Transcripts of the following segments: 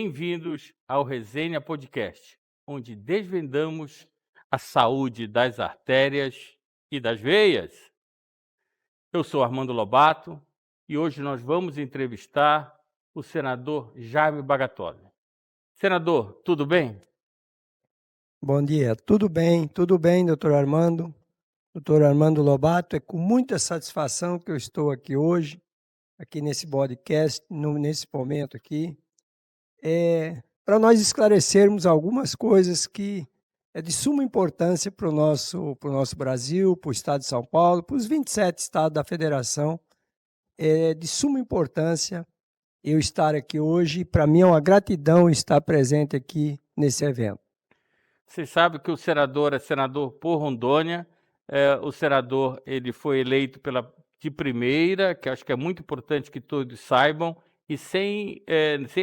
bem-vindos ao Resenha Podcast, onde desvendamos a saúde das artérias e das veias. Eu sou Armando Lobato e hoje nós vamos entrevistar o senador Jaime Bagatoli. Senador, tudo bem? Bom dia, tudo bem, doutor Armando. Doutor Armando Lobato, é com muita satisfação que eu estou aqui hoje, aqui nesse podcast, nesse momento aqui, para nós esclarecermos algumas coisas que é de suma importância para o nosso Brasil, para o estado de São Paulo, para os 27 estados da federação. É de suma importância eu estar aqui hoje, para mim é uma gratidão estar presente aqui nesse evento. Você sabe que o senador é senador por Rondônia, o senador ele foi eleito de primeira, que acho que é muito importante que todos saibam, e sem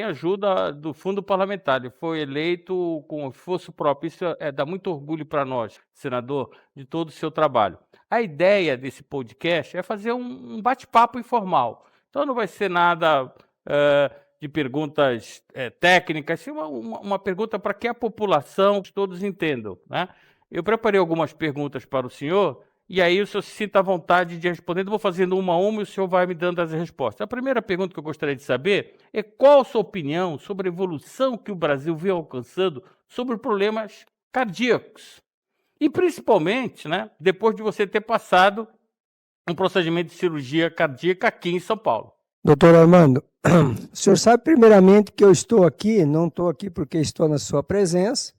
ajuda do fundo parlamentar. Ele foi eleito com esforço próprio. Isso dá muito orgulho para nós, senador, de todo o seu trabalho. A ideia desse podcast é fazer um bate-papo informal. Então não vai ser nada de perguntas técnicas, sim, uma pergunta para que a população todos entendam, né? Eu preparei algumas perguntas para o senhor, e aí o senhor se sinta à vontade de responder. Eu vou fazendo uma a uma e o senhor vai me dando as respostas. A primeira pergunta que eu gostaria de saber é qual a sua opinião sobre a evolução que o Brasil vem alcançando sobre problemas cardíacos. E principalmente, né, depois de você ter passado um procedimento de cirurgia cardíaca aqui em São Paulo. Doutor Armando, o senhor sabe primeiramente que eu estou aqui, não estou aqui porque estou na sua presença,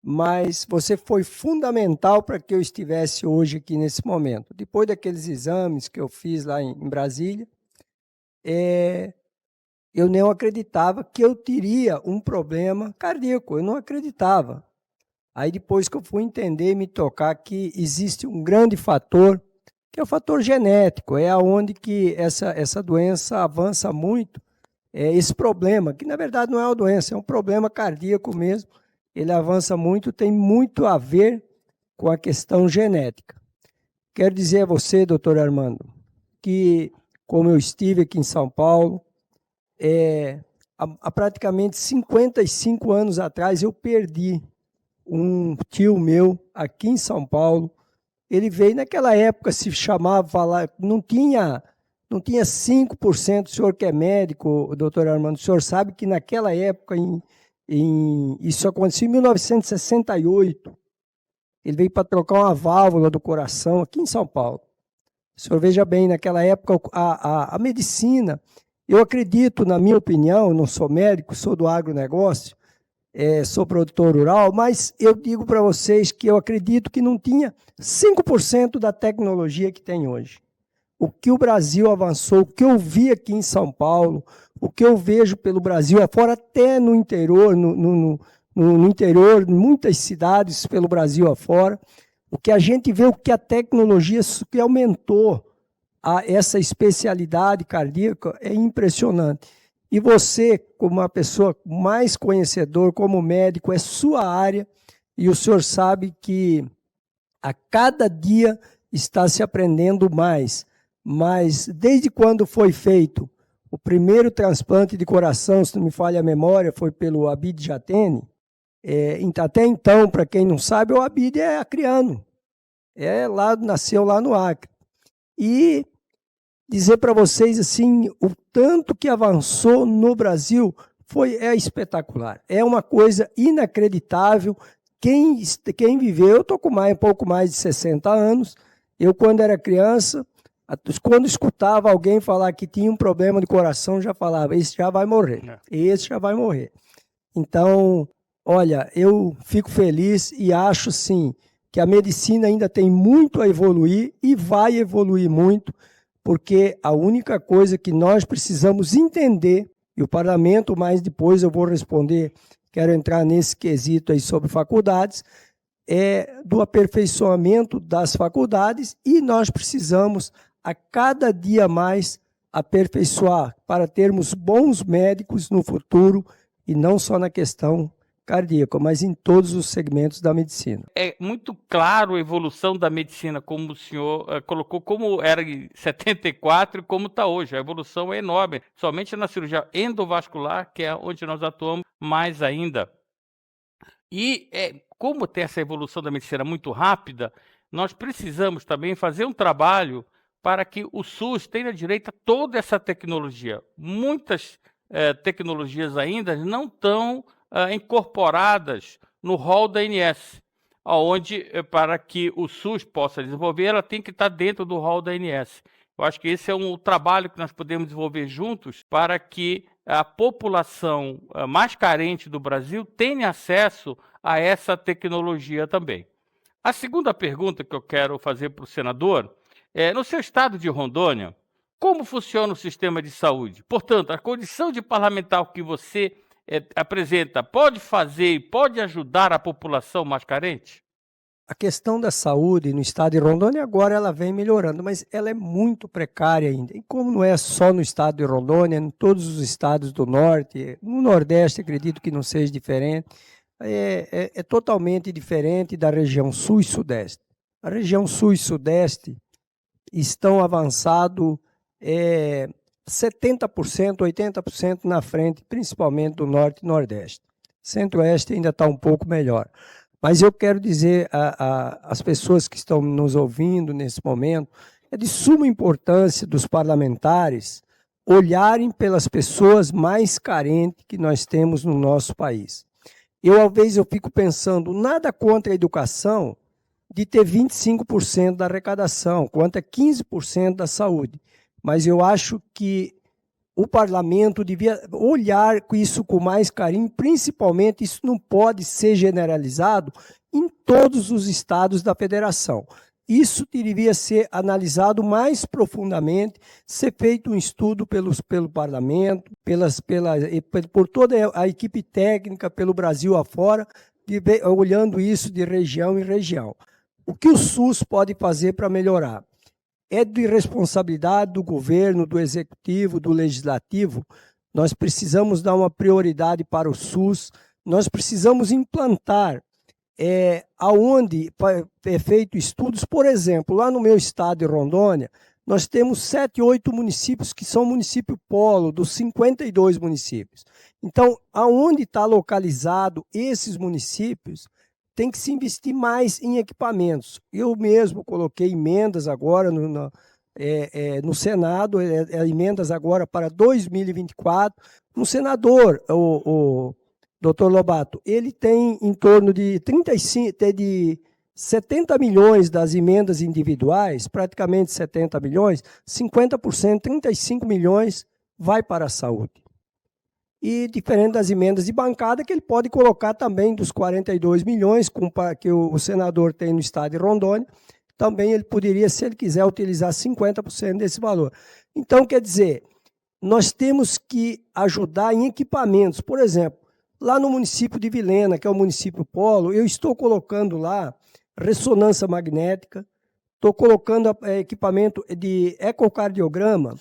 mas você foi fundamental para que eu estivesse hoje aqui nesse momento. Depois daqueles exames que eu fiz lá em Brasília, eu não acreditava que eu teria um problema cardíaco, eu não acreditava. Aí depois que eu fui entender e me tocar que existe um grande fator, que é o fator genético, é onde que essa doença avança muito, esse problema, que na verdade não é uma doença, é um problema cardíaco mesmo, ele avança muito, tem muito a ver com a questão genética. Quero dizer a você, doutor Armando, que como eu estive aqui em São Paulo, há praticamente 55 anos atrás eu perdi um tio meu aqui em São Paulo. Ele veio naquela época, se chamava, não tinha 5%, o senhor que é médico, doutor Armando, o senhor sabe que naquela época, isso aconteceu em 1968, ele veio para trocar uma válvula do coração aqui em São Paulo. O senhor veja bem, naquela época a medicina, eu acredito, na minha opinião, não sou médico, sou do agronegócio, sou produtor rural, mas eu digo para vocês que eu acredito que não tinha 5% da tecnologia que tem hoje. O que o Brasil avançou, o que eu vi aqui em São Paulo, o que eu vejo pelo Brasil afora, até no interior, no interior, muitas cidades pelo Brasil afora, o que a gente vê, o que a tecnologia que aumentou essa especialidade cardíaca é impressionante. E você, como uma pessoa mais conhecedor, como médico, é sua área, e o senhor sabe que a cada dia está se aprendendo mais. Mas desde quando foi feito o primeiro transplante de coração, se não me falha a memória, foi pelo Abid Jatene, até então, para quem não sabe, o Abid é acriano, nasceu lá no Acre. E dizer para vocês assim, o tanto que avançou no Brasil é espetacular. É uma coisa inacreditável. Quem viveu, eu estou com um pouco mais de 60 anos, eu quando era criança, quando escutava alguém falar que tinha um problema de coração, já falava, esse já vai morrer, esse já vai morrer. Então, olha, eu fico feliz e acho sim que a medicina ainda tem muito a evoluir e vai evoluir muito, porque a única coisa que nós precisamos entender, e o parlamento, mais depois eu vou responder, quero entrar nesse quesito aí sobre faculdades, do aperfeiçoamento das faculdades, e nós precisamos a cada dia mais aperfeiçoar para termos bons médicos no futuro, e não só na questão cardíaco, mas em todos os segmentos da medicina. É muito claro a evolução da medicina, como o senhor colocou, como era em 74 e como está hoje. A evolução é enorme, somente na cirurgia endovascular, que é onde nós atuamos mais ainda. E como tem essa evolução da medicina muito rápida, nós precisamos também fazer um trabalho para que o SUS tenha direito a toda essa tecnologia. Muitas tecnologias ainda não estão incorporadas no rol da ANS, onde, para que o SUS possa desenvolver, ela tem que estar dentro do rol da ANS. Eu acho que esse é um trabalho que nós podemos desenvolver juntos para que a população mais carente do Brasil tenha acesso a essa tecnologia também. A segunda pergunta que eu quero fazer para o senador é, no seu estado de Rondônia, como funciona o sistema de saúde? Portanto, a condição de parlamentar que você apresenta pode fazer e pode ajudar a população mais carente? A questão da saúde no estado de Rondônia agora ela vem melhorando, mas ela é muito precária ainda. E como não é só no estado de Rondônia, em todos os estados do norte, no nordeste acredito que não seja diferente, é totalmente diferente da região sul e sudeste. A região sul e sudeste estão avançados 70%, 80% na frente, principalmente do norte e nordeste. Centro-oeste ainda está um pouco melhor. Mas eu quero dizer às pessoas que estão nos ouvindo nesse momento, é de suma importância dos parlamentares olharem pelas pessoas mais carentes que nós temos no nosso país. Às vezes, eu fico pensando, nada contra a educação de ter 25% da arrecadação, quanto a 15% da saúde. Mas eu acho que o parlamento devia olhar isso com mais carinho, principalmente isso não pode ser generalizado em todos os estados da federação. Isso devia ser analisado mais profundamente, ser feito um estudo pelo parlamento, por toda a equipe técnica, pelo Brasil afora, olhando isso de região em região. O que o SUS pode fazer para melhorar? É de responsabilidade do governo, do executivo, do legislativo. Nós precisamos dar uma prioridade para o SUS, nós precisamos implantar aonde é feito estudos, por exemplo, lá no meu estado de Rondônia, nós temos 7, 8 municípios que são município polo, dos 52 municípios. Então, aonde está localizado esses municípios, tem que se investir mais em equipamentos. Eu mesmo coloquei emendas agora no Senado, emendas agora para 2024. Um senador, o Dr. Lobato, ele tem em torno de 70 milhões das emendas individuais, praticamente 70 milhões, 50%, 35 milhões vai para a saúde. E diferente das emendas de bancada, que ele pode colocar também dos 42 milhões que o senador tem no estado de Rondônia, também ele poderia, se ele quiser, utilizar 50% desse valor. Então, quer dizer, nós temos que ajudar em equipamentos. Por exemplo, lá no município de Vilhena, que é o município polo, eu estou colocando lá ressonância magnética, estou colocando equipamento de ecocardiograma,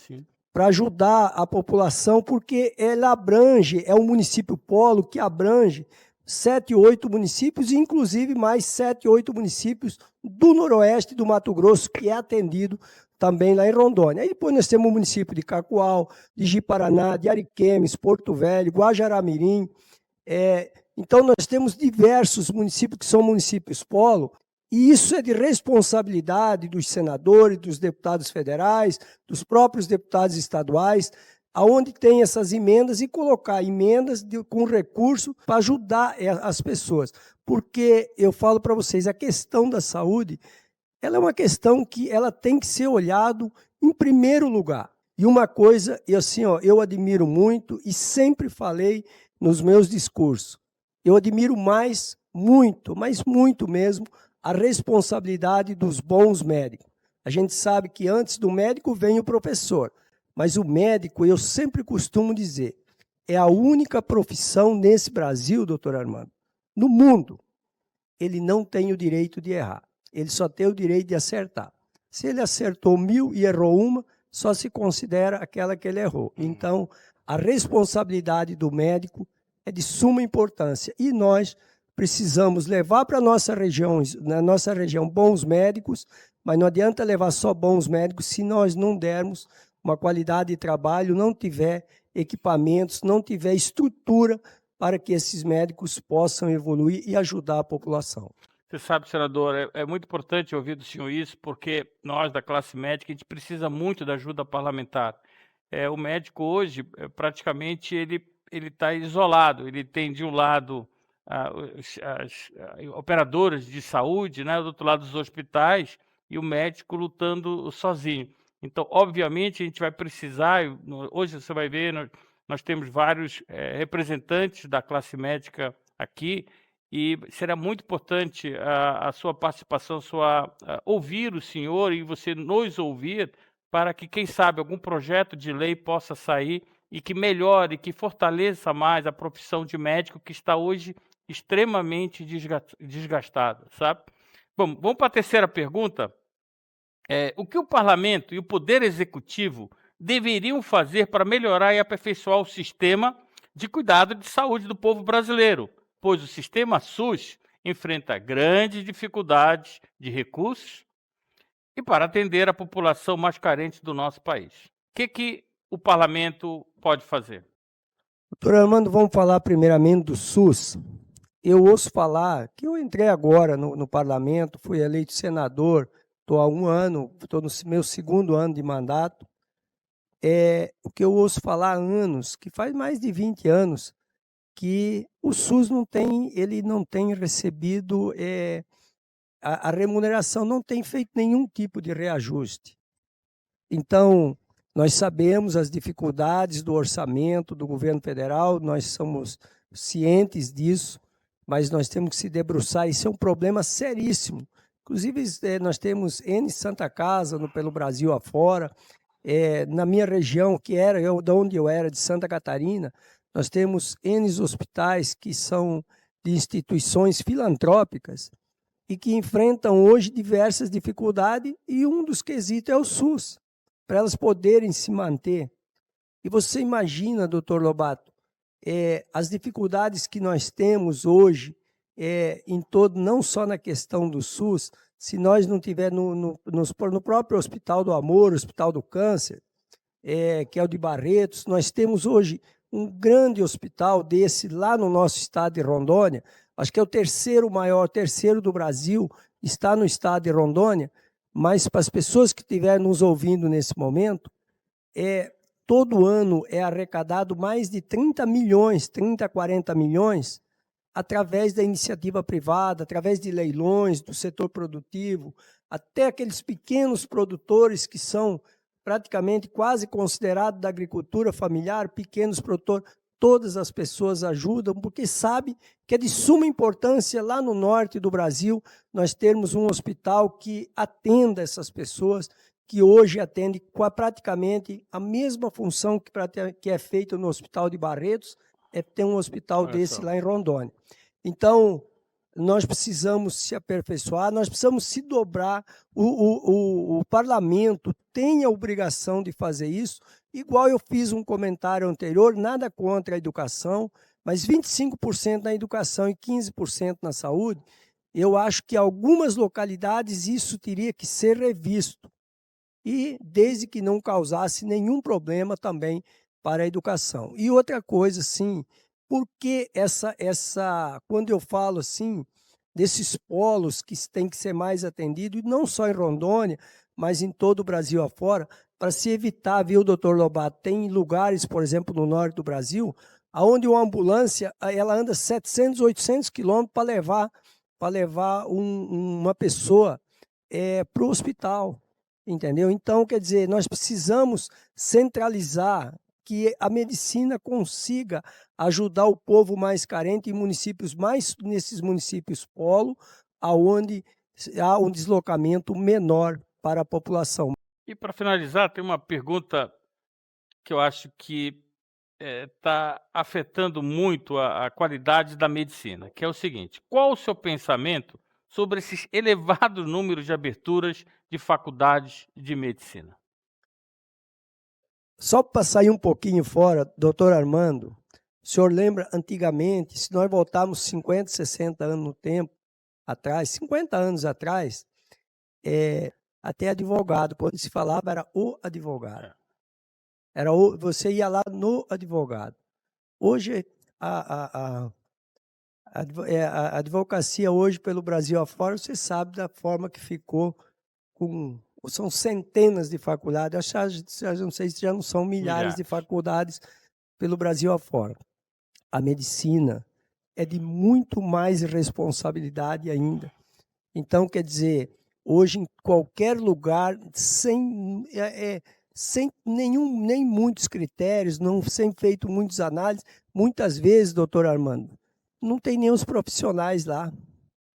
para ajudar a população, porque ela abrange, é um município polo que abrange 7, 8 municípios, inclusive mais 7, 8 municípios do noroeste do Mato Grosso, que é atendido também lá em Rondônia. Aí depois nós temos o município de Cacoal, de Ji-Paraná, de Ariquemes, Porto Velho, Guajará-Mirim. Então nós temos diversos municípios que são municípios polo, e isso é de responsabilidade dos senadores, dos deputados federais, dos próprios deputados estaduais, aonde tem essas emendas e colocar emendas com recurso para ajudar as pessoas. Porque eu falo para vocês, a questão da saúde, ela é uma questão que ela tem que ser olhado em primeiro lugar. E uma coisa, eu admiro muito e sempre falei nos meus discursos, eu admiro muito, mas muito mesmo, a responsabilidade dos bons médicos. A gente sabe que antes do médico vem o professor, mas o médico, eu sempre costumo dizer, é a única profissão nesse Brasil, doutor Armando, no mundo, ele não tem o direito de errar, ele só tem o direito de acertar. Se ele acertou 1000 e errou uma, só se considera aquela que ele errou. Então, a responsabilidade do médico é de suma importância. E nós precisamos levar para na nossa região bons médicos, mas não adianta levar só bons médicos se nós não dermos uma qualidade de trabalho, não tiver equipamentos, não tiver estrutura para que esses médicos possam evoluir e ajudar a população. Você sabe, senador, é muito importante ouvir do senhor isso, porque nós da classe médica, a gente precisa muito da ajuda parlamentar. O médico hoje, praticamente, ele está isolado, ele tem de um lado as operadoras de saúde, né, do outro lado os hospitais, e o médico lutando sozinho. Então, obviamente, a gente vai precisar, hoje você vai ver, nós temos vários representantes da classe médica aqui, e será muito importante a sua participação, ouvir o senhor e você nos ouvir, para que, quem sabe, algum projeto de lei possa sair e que melhore, que fortaleça mais a profissão de médico, que está hoje extremamente desgastada, sabe? Bom, vamos para a terceira pergunta. O que o parlamento e o poder executivo deveriam fazer para melhorar e aperfeiçoar o sistema de cuidado de saúde do povo brasileiro? Pois o sistema SUS enfrenta grandes dificuldades de recursos e para atender a população mais carente do nosso país. O que o parlamento pode fazer? Doutor Armando, vamos falar primeiramente do SUS. Eu ouço falar que eu entrei agora no parlamento, fui eleito senador, estou há 1 ano, estou no meu 2º ano de mandato. O que eu ouço falar há anos, que faz mais de 20 anos, que o SUS não tem recebido a remuneração, não tem feito nenhum tipo de reajuste. Então, nós sabemos as dificuldades do orçamento do governo federal, nós somos cientes disso, mas nós temos que se debruçar, isso é um problema seríssimo. Inclusive, nós temos N Santa Casa pelo Brasil afora, na minha região, de onde eu era, de Santa Catarina, nós temos N hospitais que são de instituições filantrópicas e que enfrentam hoje diversas dificuldades, e um dos quesitos é o SUS, para elas poderem se manter. E você imagina, doutor Lobato, as dificuldades que nós temos hoje, não só na questão do SUS, se nós não tiver no próprio Hospital do Amor, Hospital do Câncer, que é o de Barretos, nós temos hoje um grande hospital desse lá no nosso estado de Rondônia, acho que é o terceiro do Brasil, está no estado de Rondônia, mas para as pessoas que estiverem nos ouvindo nesse momento, todo ano é arrecadado mais de 30 a 40 milhões, através da iniciativa privada, através de leilões do setor produtivo, até aqueles pequenos produtores que são praticamente quase considerados da agricultura familiar, pequenos produtores, todas as pessoas ajudam, porque sabem que é de suma importância lá no norte do Brasil nós termos um hospital que atenda essas pessoas, que hoje atende praticamente a mesma função que é feita no Hospital de Barretos, ter um hospital desse lá em Rondônia. Então, nós precisamos se aperfeiçoar, nós precisamos se dobrar, o parlamento tem a obrigação de fazer isso, igual eu fiz um comentário anterior, nada contra a educação, mas 25% na educação e 15% na saúde, eu acho que em algumas localidades isso teria que ser revisto, e desde que não causasse nenhum problema também para a educação. E outra coisa, sim, porque quando eu falo assim, desses polos que têm que ser mais atendidos, e não só em Rondônia, mas em todo o Brasil afora, para se evitar, viu, doutor Lobato, tem lugares, por exemplo, no norte do Brasil, onde uma ambulância ela anda 700, 800 quilômetros para levar uma pessoa para o hospital, entendeu? Então, quer dizer, nós precisamos centralizar, que a medicina consiga ajudar o povo mais carente em nesses municípios polo, onde há um deslocamento menor para a população. E para finalizar, tem uma pergunta que eu acho que está afetando muito a qualidade da medicina, que é o seguinte: qual o seu pensamento sobre esses elevados números de aberturas de faculdades de medicina? Só para sair um pouquinho fora, doutor Armando, O senhor lembra antigamente, se nós voltarmos 50, 60 anos no tempo atrás, 50 anos atrás, até advogado, quando se falava era o advogado. Você ia lá no advogado. Hoje, a advocacia hoje pelo Brasil afora, você sabe da forma que ficou são centenas de faculdades, não sei se já não são milhares de faculdades pelo Brasil afora. A medicina é de muito mais responsabilidade ainda. Então, quer dizer, hoje em qualquer lugar, sem nem muitos critérios, sem feito muitas análises, muitas vezes, doutor Armando, não tem nem os profissionais lá.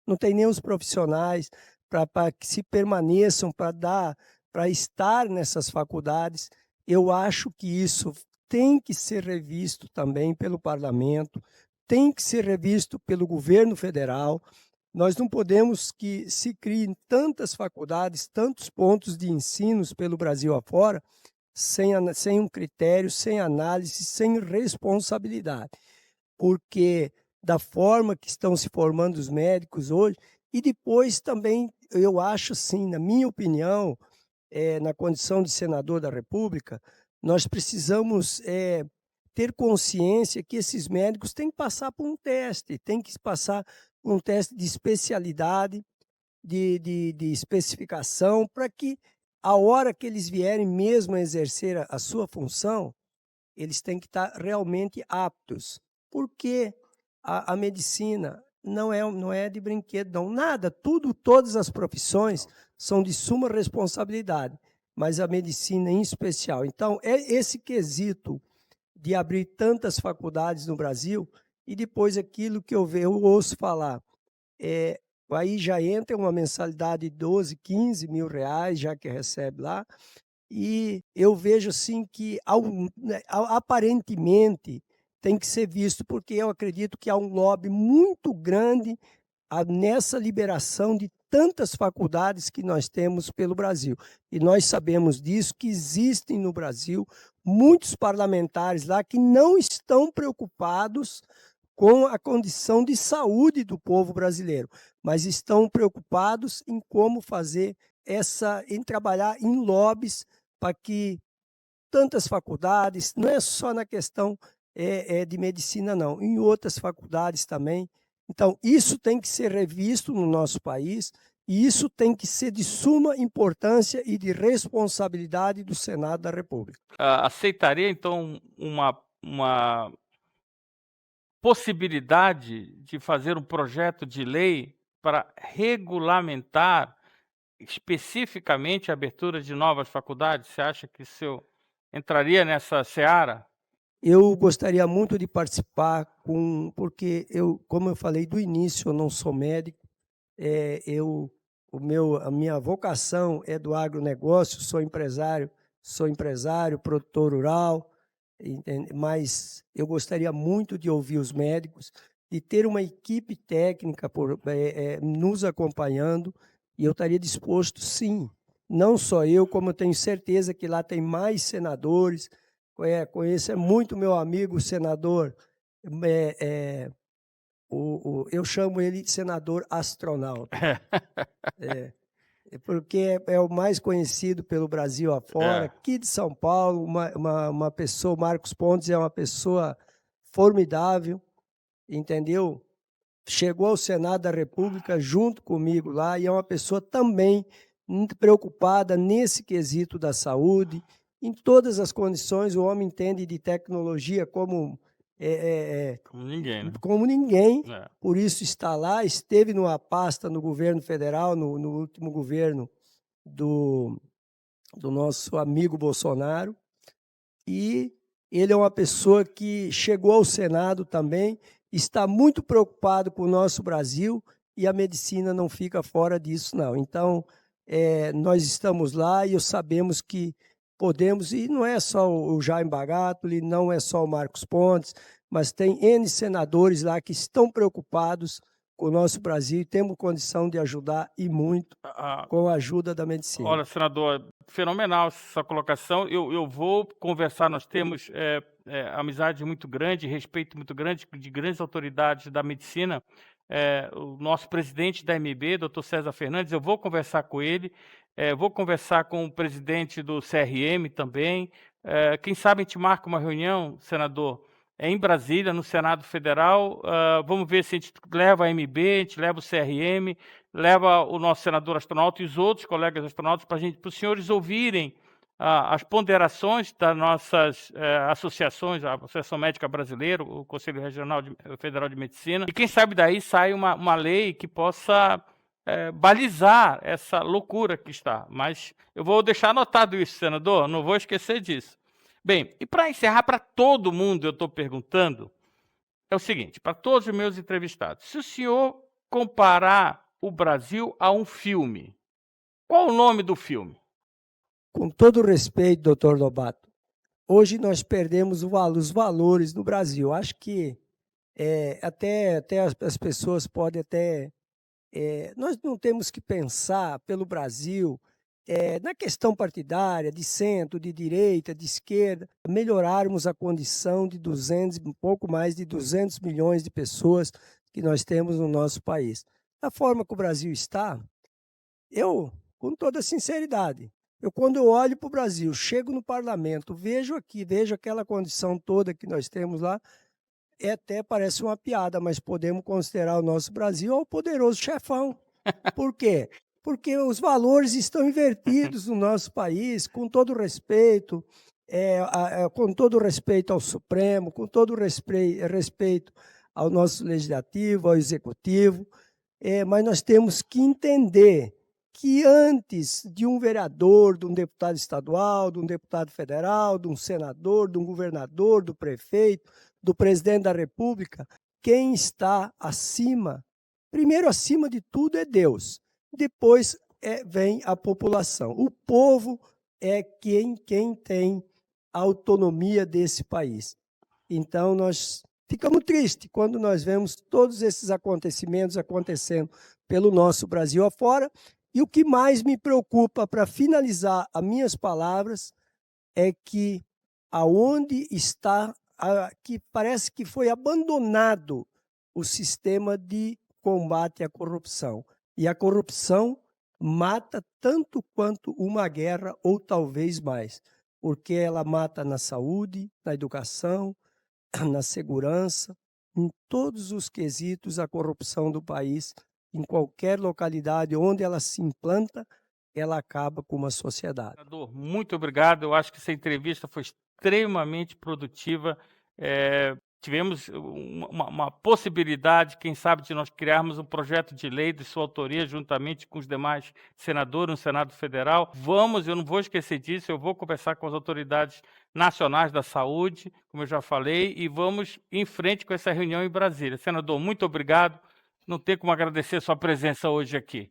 Não tem nem os profissionais para que se permaneçam, para estar nessas faculdades. Eu acho que isso tem que ser revisto também pelo parlamento, tem que ser revisto pelo governo federal. Nós não podemos que se criem tantas faculdades, tantos pontos de ensinos pelo Brasil afora, sem um critério, sem análise, sem responsabilidade. Porque da forma que estão se formando os médicos hoje, e depois também, eu acho sim, na minha opinião, na condição de senador da República, nós precisamos ter consciência que esses médicos têm que passar por um teste, têm que passar por um teste de especialidade, de especificação, para que a hora que eles vierem mesmo a exercer a sua função, eles têm que estar realmente aptos. Porque a medicina não é de brinquedo, não. Nada, todas as profissões são de suma responsabilidade, mas a medicina em especial. Então, é esse quesito de abrir tantas faculdades no Brasil e depois aquilo que eu ouço falar. Aí já entra uma mensalidade de 12, 15 mil reais, já que recebe lá, e eu vejo assim que aparentemente tem que ser visto, porque eu acredito que há um lobby muito grande nessa liberação de tantas faculdades que nós temos pelo Brasil. E nós sabemos disso, que existem no Brasil muitos parlamentares lá que não estão preocupados com a condição de saúde do povo brasileiro, mas estão preocupados em como fazer em trabalhar em lobbies para que tantas faculdades, não é só na questão de medicina, não, em outras faculdades também. Então, isso tem que ser revisto no nosso país e isso tem que ser de suma importância e de responsabilidade do Senado da República. Aceitaria, então, uma possibilidade de fazer um projeto de lei para regulamentar especificamente a abertura de novas faculdades? Você acha que isso entraria nessa seara? Eu gostaria muito de participar, porque como eu falei do início, eu não sou médico, a minha vocação é do agronegócio, sou empresário, produtor rural, mas eu gostaria muito de ouvir os médicos, de ter uma equipe técnica nos acompanhando, e eu estaria disposto, sim, não só eu, como eu tenho certeza que lá tem mais senadores. Conheço muito meu amigo senador, eu chamo ele de senador astronauta, porque é o mais conhecido pelo Brasil afora, aqui de São Paulo, uma pessoa, Marcos Pontes é uma pessoa formidável, entendeu? Chegou ao Senado da República junto comigo lá e é uma pessoa também muito preocupada nesse quesito da saúde, em todas as condições. O homem entende de tecnologia como ninguém, né? Como ninguém, por isso está lá, esteve numa pasta no governo federal, no último governo do nosso amigo Bolsonaro, e ele é uma pessoa que chegou ao Senado também, está muito preocupado com o nosso Brasil, e a medicina não fica fora disso, não. Então, nós estamos lá e sabemos que podemos, e não é só o Jaime Bagatoli, não é só o Marcos Pontes, mas tem N senadores lá que estão preocupados com o nosso Brasil e temos condição de ajudar e muito Ah, com a ajuda da medicina. olha, senador, fenomenal essa colocação. Eu vou conversar, nós temos amizade muito grande, respeito muito grande de grandes autoridades da medicina. O nosso presidente da MB, doutor César Fernandes, eu vou conversar com ele, vou conversar com o presidente do CRM também. Quem sabe a gente marca uma reunião, senador, em Brasília, no Senado Federal. Vamos ver se a gente leva a MB, a gente leva o CRM, leva o nosso senador astronauta e os outros colegas astronautas para os senhores ouvirem as ponderações das nossas associações, a Associação Médica Brasileira, o Conselho Regional Federal de Medicina, e quem sabe daí sai uma lei que possa balizar essa loucura que está. Mas eu vou deixar anotado isso, senador, não vou esquecer disso. Bem, e para encerrar, para todo mundo eu estou perguntando, é o seguinte, para todos os meus entrevistados, se o senhor comparar o Brasil a um filme, qual o nome do filme? Com todo o respeito, doutor Lobato, hoje nós perdemos os valores no Brasil. Acho que até as pessoas podem até... nós não temos que pensar pelo Brasil na questão partidária, de centro, de direita, de esquerda, melhorarmos a condição de um pouco mais de 200 milhões de pessoas que nós temos no nosso país. Da forma que o Brasil está, com toda sinceridade, quando eu olho para o Brasil, chego no parlamento, vejo aquela condição toda que nós temos lá, até parece uma piada, mas podemos considerar o nosso Brasil o poderoso chefão. Por quê? Porque os valores estão invertidos no nosso país, com todo respeito, com todo respeito ao Supremo, com todo respeito ao nosso Legislativo, ao Executivo, mas nós temos que entender que antes de um vereador, de um deputado estadual, de um deputado federal, de um senador, de um governador, do prefeito, do presidente da República, quem está primeiro acima de tudo é Deus, depois vem a população. O povo é quem tem a autonomia desse país. Então, nós ficamos tristes quando nós vemos todos esses acontecimentos acontecendo pelo nosso Brasil afora. E o que mais me preocupa, para finalizar as minhas palavras, é que aonde está, que parece que foi abandonado o sistema de combate à corrupção. E a corrupção mata tanto quanto uma guerra, ou talvez mais, porque ela mata na saúde, na educação, na segurança, em todos os quesitos. A corrupção do país, em qualquer localidade onde ela se implanta, ela acaba com uma sociedade. Senador, muito obrigado. Eu acho que essa entrevista foi extremamente produtiva. Tivemos uma possibilidade, quem sabe, de nós criarmos um projeto de lei de sua autoria, juntamente com os demais senadores no Senado Federal. Eu não vou esquecer disso, eu vou conversar com as autoridades nacionais da saúde, como eu já falei, e vamos em frente com essa reunião em Brasília. Senador, muito obrigado. Não tem como agradecer a sua presença hoje aqui.